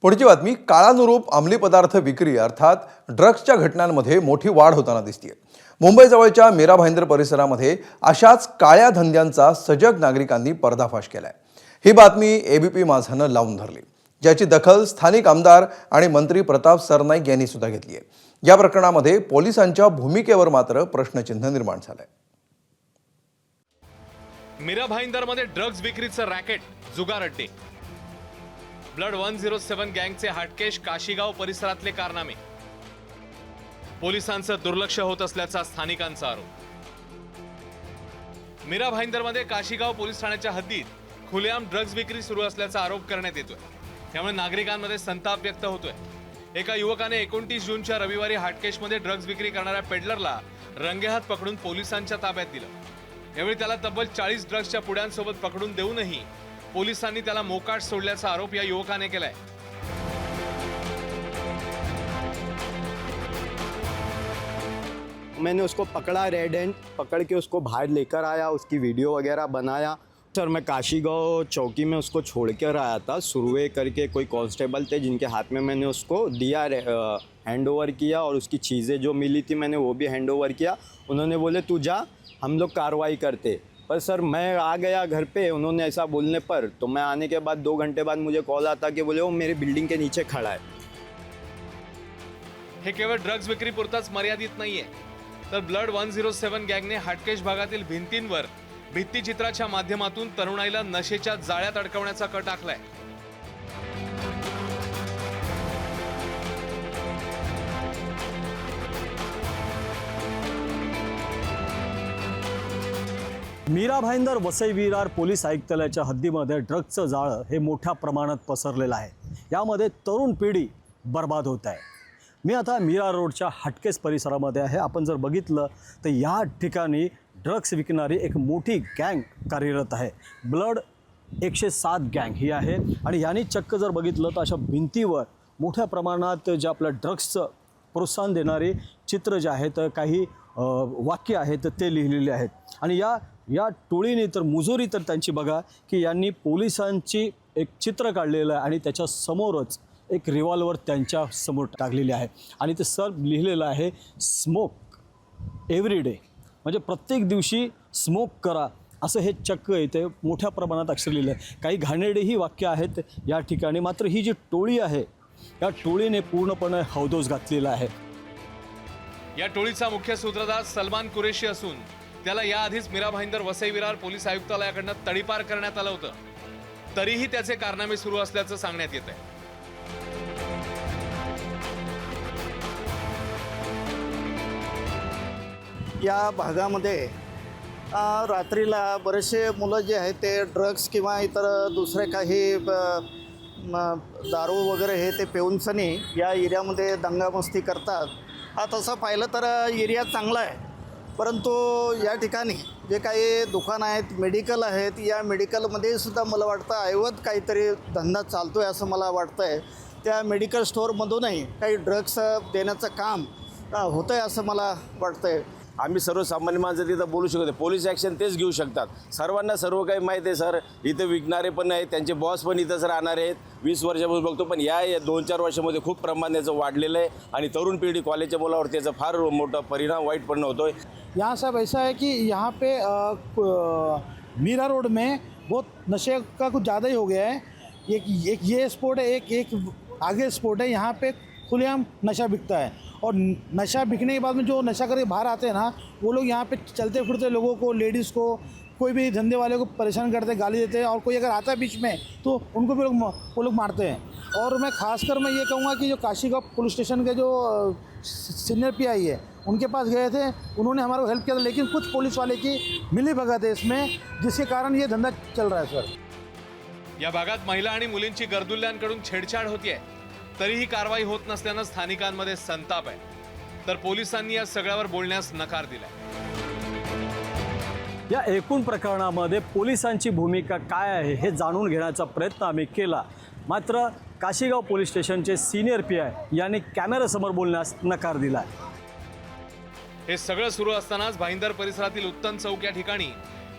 पुढची बातमी काळानुरूप अंमली पदार्थ विक्री अर्थात ड्रग्सच्या घटनांमध्ये मोठी वाढ होताना दिसतेय। मुंबईजवळच्या मीरा भाईंदर परिसरामध्ये अशाच काळ्या धंद्यांचा सजग नागरिकांनी पर्दाफाश केलाय। ही बातमी एबीपी माझानं लावून धरली, ज्याची दखल स्थानिक आमदार आणि मंत्री प्रताप सरनाईक यांनी सुद्धा घेतली आहे। या प्रकरणामध्ये पोलिसांच्या भूमिकेवर मात्र प्रश्नचिन्ह निर्माण झालंय। मीरा भाईंदरमध्ये ड्रग्ज विक्रीचं रॅकेट, जुगार अड्डे, ब्लड 107 गँगचे हाटकेश, काशीगाव परिसरातले कारनामे, पोलिसांचं दुर्लक्ष होत असल्याचा स्थानिकांचा आरोप। मीरा भाईंदरमध्ये काशीगाव पोलीस ठाण्याच्या हद्दीत खुलेआम ड्रग्ज विक्री सुरू असल्याचा आरोप करण्यात येतोय। त्यामुळे नागरिकांमध्ये संताप व्यक्त होतोय। एका युवकाने 29 जूनच्या रविवारी हाटकेशमध्ये ड्रग्ज विक्री करणाऱ्या पेडलरला रंगेहात पकडून पोलिसांच्या ताब्यात दिलं। यावेळी त्याला तब्बल 40 ड्रग्जच्या पुड्यांसोबत पकडून देऊनही पोलिसांनी त्याला मोकाट सोडल्याचा आरोप या युवकाने केलाय। मैंने उसको पकड़ा, रेड हैंड पकड़ के उसको बाहर लेकर आया, उसकी वीडियो वगैरह बनाया। सर मैं काशीगांव चौकी में उसको छोड़ कर आया था। सुरवे करके कोई कांस्टेबल थे जिनके हाथ में मैंने उसको दिया, हैंड ओवर किया और उसकी चीज़ें जो मिली थी मैंने वो भी हैंड ओवर किया। उन्होंने बोले तू जा, हम लोग कार्रवाई करते। पर सर मैं आ गया घर पे, उन्होंने ऐसा बोलने पर तो मैं आने के बाद 2 घंटे बाद मुझे कॉल आता कि बोले वो मेरी बिल्डिंग के नीचे खड़ा है। हे केवळ ड्रग्ज विक्री पुरताच मर्यादित नाहीये, तर ब्लड 107 गँगने हाटकेश भागातील भिंतींवर भित्तिचित्राच्या माध्यमातून तरुणाईला नशेच्या जाळ्यात अडकवण्याचा कट आखलाय। मीरा भाईंदर वसई विरार पोलीस आयुक्तालयाच्या हद्दीमध्ये ड्रग्जचं जाळं हे मोठ्या प्रमाणात पसरलेलं आहे। यामध्ये तरुण पिढी बर्बाद होत आहे। मी आता मीरा रोडच्या हाटकेश परिसरामध्ये आहे। आपण जर बघितलं तर या ठिकाणी ड्रग्स विकणारी एक मोठी गँग कार्यरत आहे। ब्लड 107 गँग ही आहे आणि यांनी चक्क जर बघितलं तर अशा भिंतीवर मोठ्या प्रमाणात जे आपल्या ड्रग्सचं प्रोत्साहन देणारे चित्र जे आहेत, काही वाक्य आहेत ते लिहिलेले आहेत। आणि या टोळीने तर मुजोरी तर त्यांची बघा की यांनी पोलिसांची एक चित्र काढलेलं आहे आणि त्याच्या समोरच एक रिव्हॉल्वर त्यांच्या समोर टाकलेली आहे आणि ते सर लिहिलेलं आहे स्मोक एव्हरी डे, म्हणजे प्रत्येक दिवशी स्मोक करा असं हे चक्क इथे मोठ्या प्रमाणात अक्षर लिहिलं आहे। काही घाणेरडेही वाक्य आहेत या ठिकाणी। मात्र ही जी टोळी आहे या टोळीने पूर्णपणे हौदोस घातलेला आहे। या टोळीचा मुख्य सूत्रधार सलमान कुरेशी असून त्याला याआधीच मीरा भाईंदर वसई विरार पोलीस आयुक्तालयाकडून तडीपार करण्यात आलं होतं, तरीही त्याचे कारनामे सुरू असल्याचं सांगण्यात येत आहे। या भागामध्ये रात्रीला बरेचसे मुलं जे आहेत ते ड्रग्स किंवा इतर दुसरे काही दारू वगैरे हे ते पिऊनसनी या एरियामध्ये दंगामस्ती करतात। हा तसं पाहिलं तर एरिया चांगला आहे, परंतु या ठिकाणी जे काही दुकानं आहेत, मेडिकल आहेत, या मेडिकलमध्ये सुद्धा मला वाटतं ऐवत काहीतरी धंदा चालतो आहे असं मला वाटतं आहे। त्या मेडिकल स्टोअरमधूनही काही ड्रग्स देण्याचं काम होतं आहे असं मला वाटतं आहे। आम्ही सर्वसामान्य माणसं तिथं बोलू शकतो, पोलीस ॲक्शन तेच घेऊ शकतात। सर्वांना सर्व काही माहीत आहे सर, इथं विकणारे पण आहेत, त्यांचे बॉस पण इथंच राहणार आहेत। 20 वर्षापासून बघतो, पण या 2-4 वर्षामध्ये खूप प्रमाणाचं वाढलेलं आहे आणि तरुण पिढी कॉलेजच्या मुलावर त्याचा फार मोठा परिणाम, वाईट परिणाम होतो है। यहाँ सब ऐसा है कि यहाँ पे मीरा रोड में बहुत नशे का कुछ ज़्यादा ही हो गया है। एक ये स्पॉट है, एक आगे स्पॉट है, यहाँ पे खुलेआम नशा बिकता है और नशा बिकने के बाद में जो नशा करके बाहर आते हैं ना, वो लोग यहाँ पे चलते फिरते लोगों को, लेडीज़ को, कोई भी धंधे वाले को परेशान करते हैं, गाली देते हैं और कोई अगर आता है बीच में तो उनको भी वो लोग मारते हैं। और मैं खासकर मैं ये कहूँगा कि जो काशीगांव पुलिस स्टेशन के जो सीनियर पीआई है उनके पास गए थे, उन्होंने हमारे को हेल्प किया था, लेकिन कुछ पुलिस वाले की मिलीभगत है इसमें, जिसके कारण ये धंधा चल रहा है सर। या भागात महिला आणि मुलींची गर्दुल्ल्यांकडून छेडछाड होतीये, तरीही कारवाई होत नसल्यानं स्थानिकांमध्ये संताप आहे, तर पोलिसांनी या सगळ्यावर बोलण्यास नकार दिलाय। या एकूण प्रकरणामध्ये पोलिसांची भूमिका काय आहे हे जाणून घेण्याचा प्रयत्न आम्ही केला, मात्र काशीगाव पोलीस स्टेशनचे सीनियर पीआय यांनी कॅमेऱ्यासमोर बोलण्यास नकार दिला। हे सगळं सुरू असतानाच भाईंदर परिसरातील उत्तम चौक या ठिकाणी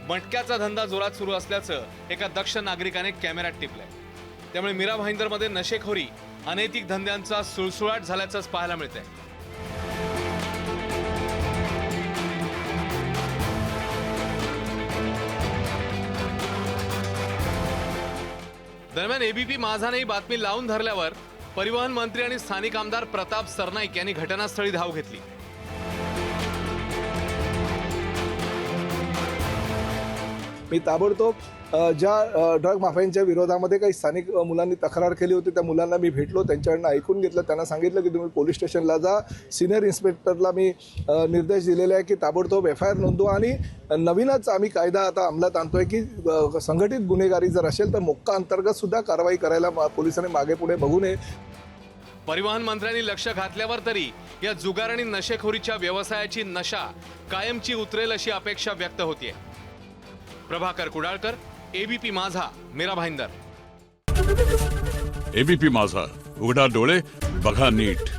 मटक्याचा धंदा जोरात सुरू असल्याचं एका दक्ष नागरिकाने कॅमेऱ्यात टिपलंय। त्यामुळे मीरा भाईंदरमध्ये नशेखोरी अनैतिक धंद्यांचा सुळसुळाट झाल्याचंच पाहायला मिळतंय. दरम्यान एबीपी माझाने ही बातमी लावून धरल्यावर परिवहन मंत्री आणि स्थानिक आमदार प्रताप सरनाईक यांनी घटनास्थळी धाव घेतली. मी ताबडतोब ज्या ड्रग माफियांच्या विरोधामध्ये काही स्थानिक मुलांनी तक्रार केली होती त्या मुलांना मी भेटलो, त्यांच्याकडनं ऐकून घेतलं. त्यांना सांगितलं की तुम्ही पोलीस स्टेशनला जा. सिनियर इन्स्पेक्टरला मी निर्देश दिलेले आहे की ताबडतोब FIR नोंदवा आणि नवीनच आम्ही कायदा आता अंमलात आणतोय की संघटित गुन्हेगारी जर असेल तर मोक्का अंतर्गत सुद्धा कारवाई करायला पोलिसांनी मागे पुढे बघू नये. परिवहन मंत्र्यांनी लक्ष घातल्यावर तरी या जुगार आणि नशेखोरीच्या व्यवसायाची नशा कायमची उतरेल अशी अपेक्षा व्यक्त होतीये. प्रभाकर कुडाळकर, एबीपी माझा, मीरा भाईंदर. एबीपी माझा, उघडा डोळे बघा नीट.